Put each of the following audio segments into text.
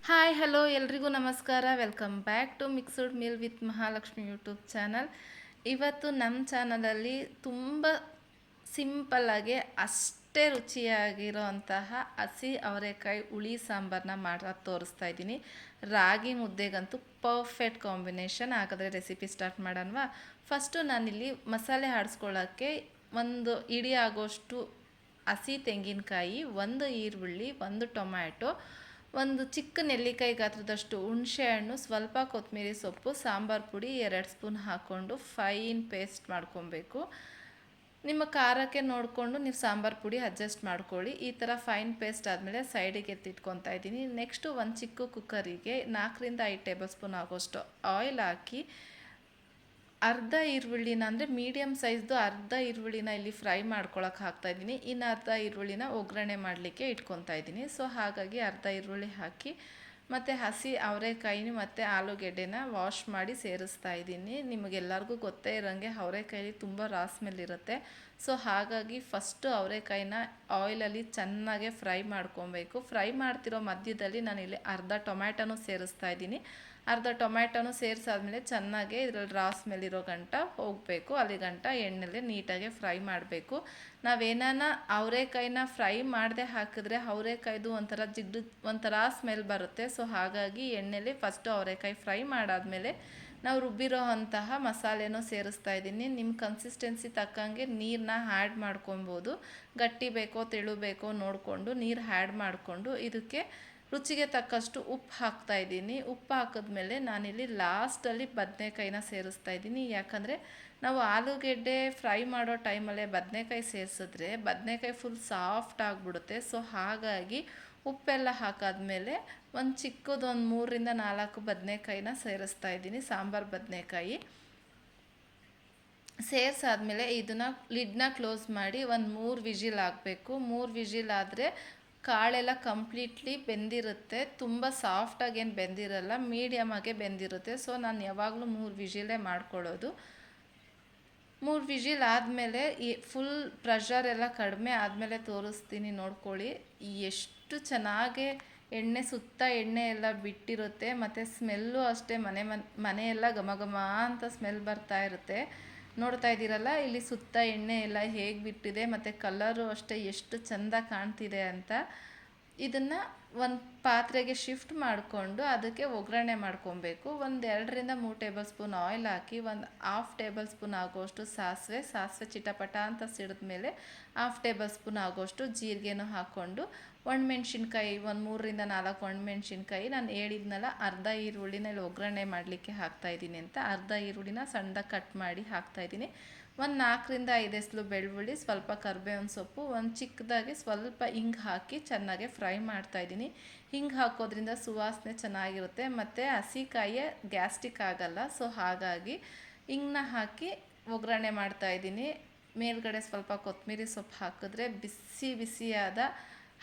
Hi hello ಎಲ್ರಿಗೂ ನಮಸ್ಕಾರ. Welcome back to mixed meal with Mahalakshmi YouTube channel. ಇವತ್ತು ನಮ್ಮ ಚಾನಲಲ್ಲಿ ತುಂಬ ಸಿಂಪಲ್ಲಾಗಿ ಅಷ್ಟೇ ರುಚಿಯಾಗಿರೋ ಅಂತಹ ಹಸಿ ಅವರೆಕಾಯಿ ಹುಳಿ ಸಾಂಬಾರನ್ನ ಮಾಡೋದು ತೋರಿಸ್ತಾ ಇದ್ದೀನಿ. ರಾಗಿ ಮುದ್ದೆಗಂತೂ ಪರ್ಫೆಕ್ಟ್ ಕಾಂಬಿನೇಷನ್. ಹಾಗಾದರೆ ರೆಸಿಪಿ ಸ್ಟಾರ್ಟ್ ಮಾಡೋಣವಾ? ಫಸ್ಟು ನಾನಿಲ್ಲಿ ಮಸಾಲೆ ಆಡಿಸ್ಕೊಳ್ಳೋಕ್ಕೆ ಒಂದು ಇಡೀ ಆಗೋಷ್ಟು ಹಸಿ ತೆಂಗಿನಕಾಯಿ, ಒಂದು ಈರುಳ್ಳಿ, ಒಂದು ಟೊಮ್ಯಾಟೊ, ಒಂದು ಚಿಕ್ಕ ನೆಲ್ಲಿಕಾಯಿ ಗಾತ್ರದಷ್ಟು ಹುಣಸೆಹಣ್ಣು, ಸ್ವಲ್ಪ ಕೊತ್ತಂಬರಿ ಸೊಪ್ಪು, ಸಾಂಬಾರು ಪುಡಿ 2 ಸ್ಪೂನ್ ಹಾಕ್ಕೊಂಡು ಫೈನ್ ಪೇಸ್ಟ್ ಮಾಡ್ಕೊಬೇಕು. ನಿಮ್ಮ ಖಾರಕ್ಕೆ ನೋಡಿಕೊಂಡು ನೀವು ಸಾಂಬಾರು ಪುಡಿ ಅಡ್ಜಸ್ಟ್ ಮಾಡ್ಕೊಳ್ಳಿ. ಈ ಥರ ಫೈನ್ ಪೇಸ್ಟ್ ಆದಮೇಲೆ ಸೈಡಿಗೆ ಎತ್ತಿಟ್ಕೊತಾ ಇದ್ದೀನಿ. ನೆಕ್ಸ್ಟು ಒಂದು ಚಿಕ್ಕ ಕುಕ್ಕರಿಗೆ 4ರಿಂದ 5 ಟೇಬಲ್ ಸ್ಪೂನ್ ಆಗೋಷ್ಟು ಆಯಿಲ್ ಹಾಕಿ ಅರ್ಧ ಈರುಳ್ಳಿನ, ಅಂದರೆ ಮೀಡಿಯಮ್ ಸೈಜ್ದು ಅರ್ಧ ಈರುಳ್ಳಿನ ಇಲ್ಲಿ ಫ್ರೈ ಮಾಡ್ಕೊಳಕ್ಕೆ ಹಾಕ್ತಾಯಿದ್ದೀನಿ. ಇನ್ನು ಅರ್ಧ ಈರುಳ್ಳಿನ ಒಗ್ಗರಣೆ ಮಾಡಲಿಕ್ಕೆ ಇಟ್ಕೊತಾ ಇದ್ದೀನಿ. ಸೊ ಹಾಗಾಗಿ ಅರ್ಧ ಈರುಳ್ಳಿ ಹಾಕಿ ಮತ್ತು ಹಸಿ ಅವರೆಕಾಯಿನ ಮತ್ತು ಆಲೂಗೆಡ್ಡೆನ ವಾಶ್ ಮಾಡಿ ಸೇರಿಸ್ತಾ ಇದ್ದೀನಿ. ನಿಮಗೆಲ್ಲರಿಗೂ ಗೊತ್ತೇ ಇರೋಂಗೆ ಅವರೆಕಾಯಿ ತುಂಬ ರಾ ಸ್ಮೆಲ್ ಇರುತ್ತೆ. ಸೊ ಹಾಗಾಗಿ ಫಸ್ಟು ಅವರೆಕಾಯಿನ ಆಯಿಲಲ್ಲಿ ಚೆನ್ನಾಗೆ ಫ್ರೈ ಮಾಡ್ಕೊಬೇಕು. ಫ್ರೈ ಮಾಡ್ತಿರೋ ಮಧ್ಯದಲ್ಲಿ ನಾನಿಲ್ಲಿ ಅರ್ಧ ಟೊಮ್ಯಾಟೊನೂ ಸೇರಿಸ್ತಾ ಇದ್ದೀನಿ. ಅರ್ಧ ಟೊಮ್ಯಾಟೊನೂ ಸೇರಿಸಾದ್ಮೇಲೆ ಚೆನ್ನಾಗೆ ಇದರಲ್ಲಿ ರಾ ಸ್ಮೆಲ್ ಇರೋ ಗಂಟ ಹೋಗಬೇಕು. ಅಲ್ಲಿ ಗಂಟ ಎಣ್ಣೆಲೆ ನೀಟಾಗಿ ಫ್ರೈ ಮಾಡಬೇಕು. ನಾವೇನಾನ ಅವರೆಕಾಯಿನ ಫ್ರೈ ಮಾಡದೆ ಹಾಕಿದ್ರೆ ಅವರೆಕಾಯ್ದು ಒಂಥರ ಸ್ಮೆಲ್ ಬರುತ್ತೆ. ಸೊ ಹಾಗಾಗಿ ಎಣ್ಣೆಲಿ ಫಸ್ಟು ಅವರೆಕಾಯಿ ಫ್ರೈ ಮಾಡಾದಮೇಲೆ ನಾವು ರುಬ್ಬಿರೋ ಅಂತಹ ಮಸಾಲೆನೂ ಸೇರಿಸ್ತಾ ಇದ್ದೀನಿ. ನಿಮ್ಮ ಕನ್ಸಿಸ್ಟೆನ್ಸಿ ತಕ್ಕಂಗೆ ನೀರನ್ನ ಆ್ಯಡ್ ಮಾಡ್ಕೊಬೋದು. ಗಟ್ಟಿ ಬೇಕೋ ತೆಳು ಬೇಕೋ ನೋಡಿಕೊಂಡು ನೀರು ಆ್ಯಡ್ ಮಾಡಿಕೊಂಡು ಇದಕ್ಕೆ ರುಚಿಗೆ ತಕ್ಕಷ್ಟು ಉಪ್ಪು ಹಾಕ್ತಾಯಿದ್ದೀನಿ. ಉಪ್ಪು ಹಾಕಿದ್ಮೇಲೆ ನಾನಿಲ್ಲಿ ಲಾಸ್ಟಲ್ಲಿ ಬದನೆಕಾಯಿನ ಸೇರಿಸ್ತಾ ಇದ್ದೀನಿ. ಯಾಕಂದರೆ ನಾವು ಆಲೂಗೆಡ್ಡೆ ಫ್ರೈ ಮಾಡೋ ಟೈಮಲ್ಲೇ ಬದನೆಕಾಯಿ ಸೇರಿಸಿದ್ರೆ ಬದನೆಕಾಯಿ ಫುಲ್ ಸಾಫ್ಟ್ ಆಗಿಬಿಡುತ್ತೆ. ಸೊ ಹಾಗಾಗಿ ಉಪ್ಪೆಲ್ಲ ಹಾಕಾದ್ಮೇಲೆ ಒಂದು ಚಿಕ್ಕದೊಂದು 3ರಿಂದ 4 ಬದನೆಕಾಯಿನ ಸೇರಿಸ್ತಾ ಇದ್ದೀನಿ. ಸಾಂಬಾರು ಬದನೆಕಾಯಿ ಸೇರಿಸಾದ್ಮೇಲೆ ಇದನ್ನು ಲಿಡ್ನ ಕ್ಲೋಸ್ ಮಾಡಿ ಒಂದು 3 ವಿಜಿಲ್ ಆಗಬೇಕು. 3 ವಿಜಿಲ್ ಆದರೆ ಕಾಳೆಲ್ಲ ಕಂಪ್ಲೀಟ್ಲಿ ಬೆಂದಿರುತ್ತೆ. ತುಂಬ ಸಾಫ್ಟಾಗಿ ಏನು ಬೆಂದಿರಲ್ಲ, ಮೀಡಿಯಮಾಗೆ ಬೆಂದಿರುತ್ತೆ. ಸೊ ನಾನು ಯಾವಾಗಲೂ 3 ವಿಜಿಲೇ ಮಾಡ್ಕೊಳ್ಳೋದು. 3 ವಿಜಿಲ್ ಆದಮೇಲೆ ಈ ಫುಲ್ ಪ್ರೆಷರ್ ಎಲ್ಲ ಕಡಿಮೆ ಆದಮೇಲೆ ತೋರಿಸ್ತೀನಿ, ನೋಡ್ಕೊಳ್ಳಿ. ಎಷ್ಟು ಚೆನ್ನಾಗಿ ಎಣ್ಣೆ ಸುತ್ತ ಎಣ್ಣೆ ಎಲ್ಲ ಬಿಟ್ಟಿರುತ್ತೆ. ಮತ್ತು ಸ್ಮೆಲ್ಲು ಅಷ್ಟೇ, ಮನೆಯೆಲ್ಲ ಘಮ ಘಮ ಅಂತ ಸ್ಮೆಲ್ ಬರ್ತಾ ಇರುತ್ತೆ. ನೋಡ್ತಾ ಇದ್ದೀರಲ್ಲ ಇಲ್ಲಿ ಸುತ್ತ ಎಣ್ಣೆ ಎಲ್ಲ ಹೇಗೆ ಬಿಟ್ಟಿದೆ, ಮತ್ತು ಕಲರು ಅಷ್ಟೇ ಎಷ್ಟು ಚೆಂದ ಕಾಣ್ತಿದೆ ಅಂತ. ಇದನ್ನು ಒಂದು ಪಾತ್ರೆಗೆ ಶಿಫ್ಟ್ ಮಾಡಿಕೊಂಡು ಅದಕ್ಕೆ ಒಗ್ಗರಣೆ ಮಾಡ್ಕೊಬೇಕು. ಒಂದು 2ರಿಂದ 3 ಟೇಬಲ್ ಸ್ಪೂನ್ ಆಯಿಲ್ ಹಾಕಿ ಒಂದು 1/2 ಟೇಬಲ್ ಸ್ಪೂನ್ ಆಗೋಷ್ಟು ಸಾಸಿವೆ ಚಿಟಪಟ ಅಂತ ಸಿಡಿದ್ಮೇಲೆ 1/2 ಟೇಬಲ್ ಸ್ಪೂನ್ ಆಗೋಷ್ಟು ಜೀರಿಗೆನೂ ಹಾಕ್ಕೊಂಡು ಒಣಮೆಣ್ಸಿನ್ಕಾಯಿ ಒಂದು 3ರಿಂದ 4 ಒಣಮೆಣ್ಸಿನ್ಕಾಯಿ, ನಾನು ಹೇಳಿದ್ನಲ್ಲ ಅರ್ಧ ಈರುಳ್ಳಿನ ಇಲ್ಲಿ ಒಗ್ಗರಣೆ ಮಾಡಲಿಕ್ಕೆ ಹಾಕ್ತಾಯಿದ್ದೀನಿ ಅಂತ, ಅರ್ಧ ಈರುಳ್ಳಿನ ಸಣ್ಣದಾಗಿ ಕಟ್ ಮಾಡಿ ಹಾಕ್ತಾಯಿದ್ದೀನಿ. ಒಂದು 4ರಿಂದ 5 ಎಸಳು ಬೆಳ್ಳುಳ್ಳಿ, ಸ್ವಲ್ಪ ಕರಿಬೇವಿನ ಸೊಪ್ಪು, ಒಂದು ಚಿಕ್ಕದಾಗಿ ಸ್ವಲ್ಪ ಹಿಂಗೆ ಹಾಕಿ ಚೆನ್ನಾಗಿ ಫ್ರೈ ಮಾಡ್ತಾಯಿದ್ದೀನಿ. ಹಿಂಗೆ ಹಾಕೋದ್ರಿಂದ ಸುವಾಸನೆ ಚೆನ್ನಾಗಿರುತ್ತೆ ಮತ್ತು ಹಸಿಕಾಯಿ ಗ್ಯಾಸ್ಟ್ರಿಕ್ ಆಗಲ್ಲ. ಸೊ ಹಾಗಾಗಿ ಹಿಂಗನ್ನ ಹಾಕಿ ಒಗ್ಗರಣೆ ಮಾಡ್ತಾಯಿದ್ದೀನಿ. ಮೇಲ್ಗಡೆ ಸ್ವಲ್ಪ ಕೊತ್ತಂಬರಿ ಸೊಪ್ಪು ಹಾಕಿದ್ರೆ ಬಿಸಿ ಬಿಸಿಯಾದ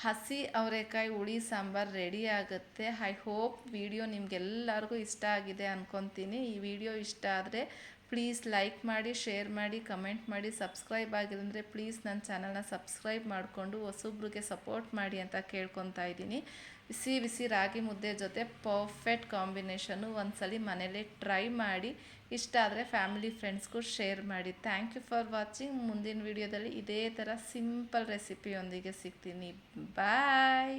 ಹಸಿ ಅವರೆಕಾಯಿ ಹುಳಿ ಸಾಂಬಾರು ರೆಡಿ ಆಗುತ್ತೆ. ಐ ಹೋಪ್ ವಿಡಿಯೋ ನಿಮಗೆಲ್ಲರಿಗೂ ಇಷ್ಟ ಆಗಿದೆ ಅಂದ್ಕೊತೀನಿ. ಈ ವಿಡಿಯೋ ಇಷ್ಟ ಆದರೆ ಪ್ಲೀಸ್ ಲೈಕ್ ಮಾಡಿ, ಶೇರ್ ಮಾಡಿ, ಕಮೆಂಟ್ ಮಾಡಿ. ಸಬ್ಸ್ಕ್ರೈಬ್ ಆಗಿರಂದರೆ ಪ್ಲೀಸ್ ನನ್ನ ಚಾನಲ್ನ ಸಬ್ಸ್ಕ್ರೈಬ್ ಮಾಡಿಕೊಂಡು ಹೊಸೊಬ್ರಿಗೆ ಸಪೋರ್ಟ್ ಮಾಡಿ ಅಂತ ಕೇಳ್ಕೊತಾ ಇದ್ದೀನಿ. ಬಿಸಿ ಬಿಸಿ ರಾಗಿ ಮುದ್ದೆ ಜೊತೆ ಪರ್ಫೆಕ್ಟ್ ಕಾಂಬಿನೇಷನ್ನು. ಒಂದ್ಸಲಿ ಮನೇಲಿ ಟ್ರೈ ಮಾಡಿ. ಇಷ್ಟ ಆದರೆ ಫ್ಯಾಮಿಲಿ ಫ್ರೆಂಡ್ಸ್ಗೂ ಶೇರ್ ಮಾಡಿ. Thank you for watching. ಮುಂದಿನ ವಿಡಿಯೋದಲ್ಲಿ ಇದೇ ಥರ ಸಿಂಪಲ್ ರೆಸಿಪಿಯೊಂದಿಗೆ ಸಿಗ್ತೀನಿ. ಬಾಯ್.